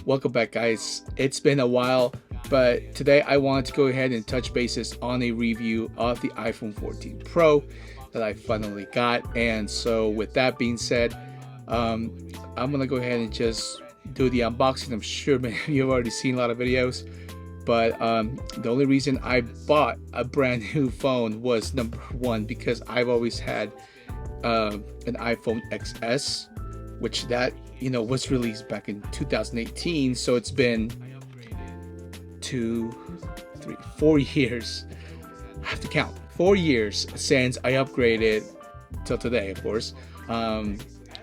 Welcome back, guys. It's been a while, but today I wanted to go ahead and touch bases on a review of the iPhone 14 Pro that I finally got. And so with that being said, I'm gonna go ahead and just do the unboxing. I'm sure many of you have already seen a lot of videos, but the only reason I bought a brand new phone was, number one, because I've always had an iPhone XS, which was released back in 2018. So it's been 4 years. I have to count. 4 years since I upgraded till today, of course,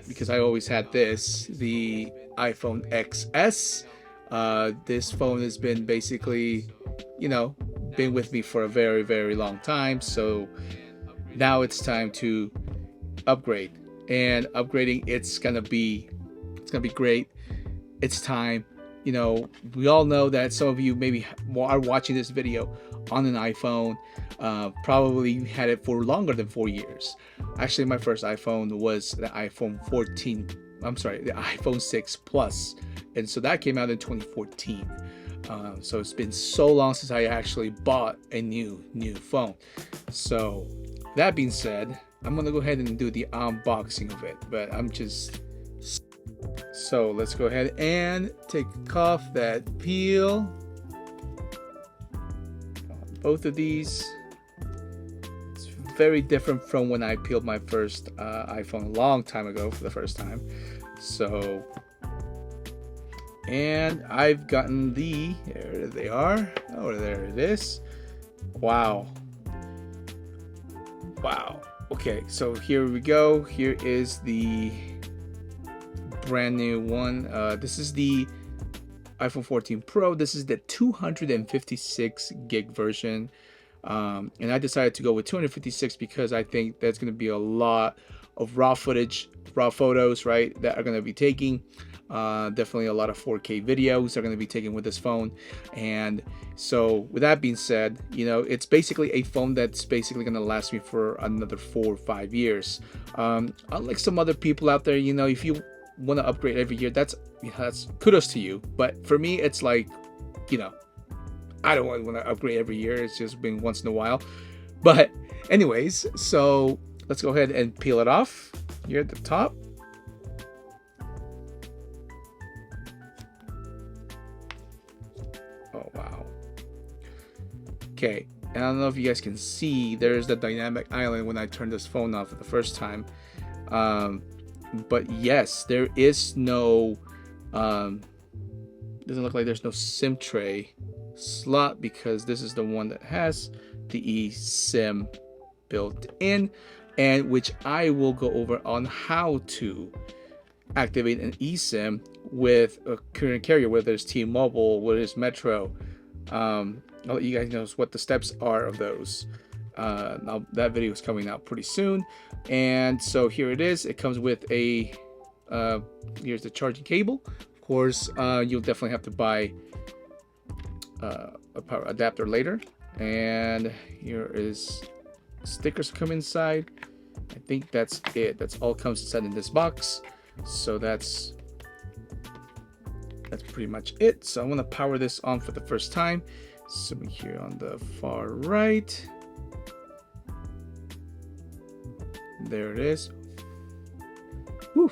because I always had the iPhone XS. This phone has been basically, been with me for a very, very long time. So now it's time to upgrade. And upgrading, it's gonna be great. It's time. We all know that some of you maybe are watching this video on an iPhone. Probably had it for longer than 4 years. Actually, my first iPhone was the iPhone 14. I'm sorry, the iPhone 6 Plus, and so that came out in 2014. So it's been so long since I actually bought a new phone. So that being said, I'm gonna go ahead and do the unboxing of it, but so let's go ahead and take off that peel. Both of these, it's very different from when I peeled my first iPhone a long time ago for the first time. So, and I've gotten there they are. Oh, there it is. Wow. Okay, so here we go. Here is the brand new one. This is the iPhone 14 Pro. This is the 256 gig version, and I decided to go with 256 because I think there's going to be a lot of raw photos, right, that are going to be taking. Definitely a lot of 4K videos are going to be taken with this phone. And so with that being said, it's basically a phone that's basically going to last me for another 4 or 5 years. Unlike some other people out there, if you want to upgrade every year, that's kudos to you. But for me, it's like, I don't want to upgrade every year. It's just been once in a while. But anyways, so let's go ahead and peel it off here at the top. Oh, wow. Okay, and I don't know if you guys can see, there's the dynamic island when I turned this phone off for the first time. But yes, there is no, doesn't look like there's no SIM tray slot, because this is the one that has the eSIM built in, and which I will go over on how to activate an eSIM with a current carrier, whether it's T-Mobile, whether it's Metro. I'll let you guys know what the steps are of those. Now that video is coming out pretty soon, and so here it is. It comes with a here's the charging cable. Of course, you'll definitely have to buy a power adapter later, and here is stickers come inside. I think that's it. That's all comes inside in this box. So that's pretty much it. So I'm gonna power this on for the first time. So here on the far right, there it is. Whew.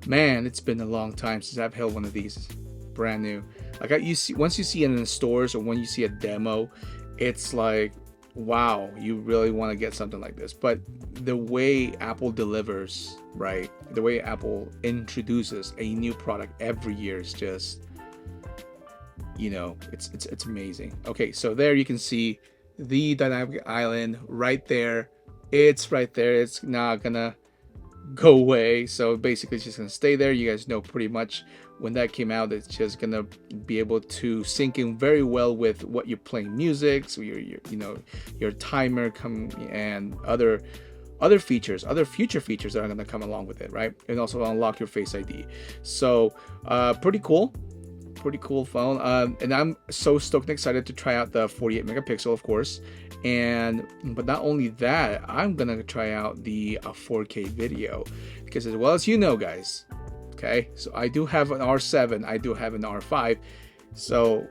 Man, it's been a long time since I've held one of these brand new. Like once you see it in the stores or when you see a demo, it's like, wow, you really want to get something like this. But the way Apple delivers, right, the way Apple introduces a new product every year is just, it's amazing. Okay, so there you can see the dynamic island right there. It's right there. It's not gonna go away. So basically it's just gonna stay there. You guys know pretty much when that came out, it's just gonna be able to sync in very well with what you're playing music. So your timer and other features, other future features that are gonna come along with it, right? And also unlock your Face ID. So pretty cool phone. And I'm so stoked and excited to try out the 48 megapixel, of course. But not only that, I'm gonna try out the 4K video, because as well as guys, Okay, so I do have an R7, I do have an R5. So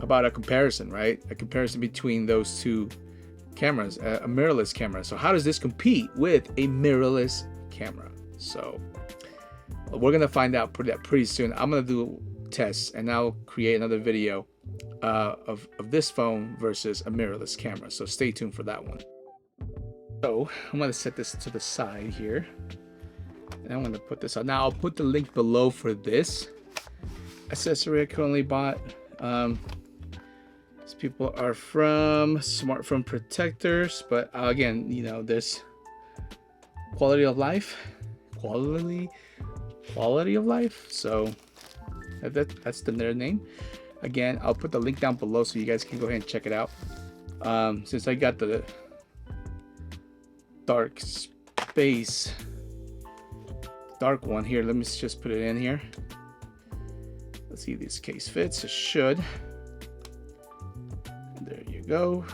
about a comparison, right? A comparison between those two cameras, a mirrorless camera. So how does this compete with a mirrorless camera? So we're gonna find out pretty soon. I'm gonna do tests and I'll create another video of this phone versus a mirrorless camera. So stay tuned for that one. So I'm gonna set this to the side here. And I'm gonna put this on. Now I'll put the link below for this accessory I currently bought. These people are from Smartphone Protectors, but again, you know, this quality of life. So that's their name. Again, I'll put the link down below so you guys can go ahead and check it out. Since I got the dark space, dark one here, let me just put it in here. Let's see if this case fits. It should. There you go.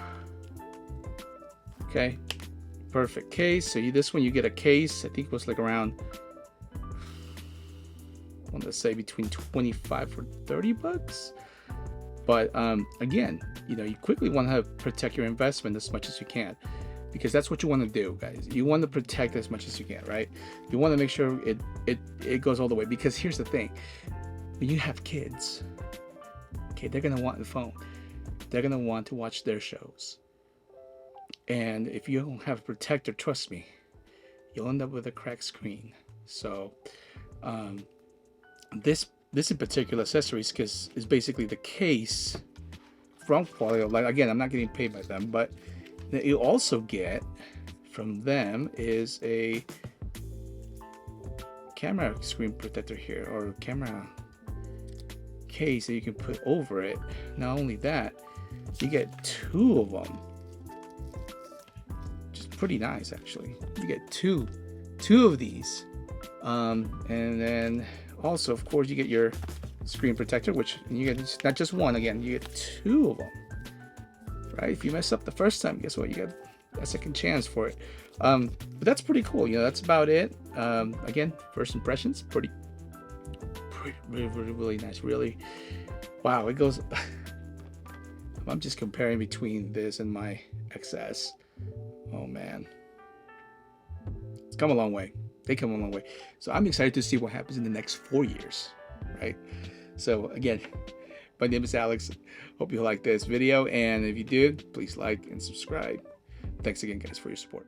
Okay, perfect case. So this one you get a case. I think it was like around, I want to say between 25 or 30 bucks. But again, you know, you quickly want to protect your investment as much as you can, because that's what you want to do, guys. You want to protect as much as you can, right? You want to make sure it goes all the way, because here's the thing. When you have kids, okay, they're gonna want the phone. They're gonna want to watch their shows. And if you don't have a protector, trust me, you'll end up with a cracked screen. So this in particular accessories is basically the case from Quality of Life. Again, I'm not getting paid by them, but you also get from them is a camera screen protector here, or camera case that you can put over it. Not only that, you get two of them, which is pretty nice actually. You get two of these, and then also, of course, you get your screen protector, which you get not just one. Again, you get two of them, right? If you mess up the first time, guess what? You get a second chance for it. But that's pretty cool. You know, that's about it. Again, first impressions, really nice. Really, wow. It goes. I'm just comparing between this and my XS. Oh man, it's come a long way. They come a long way. So I'm excited to see what happens in the next 4 years, right? So again, my name is Alex. Hope you like this video, and if you did, please like and subscribe. Thanks again, guys, for your support.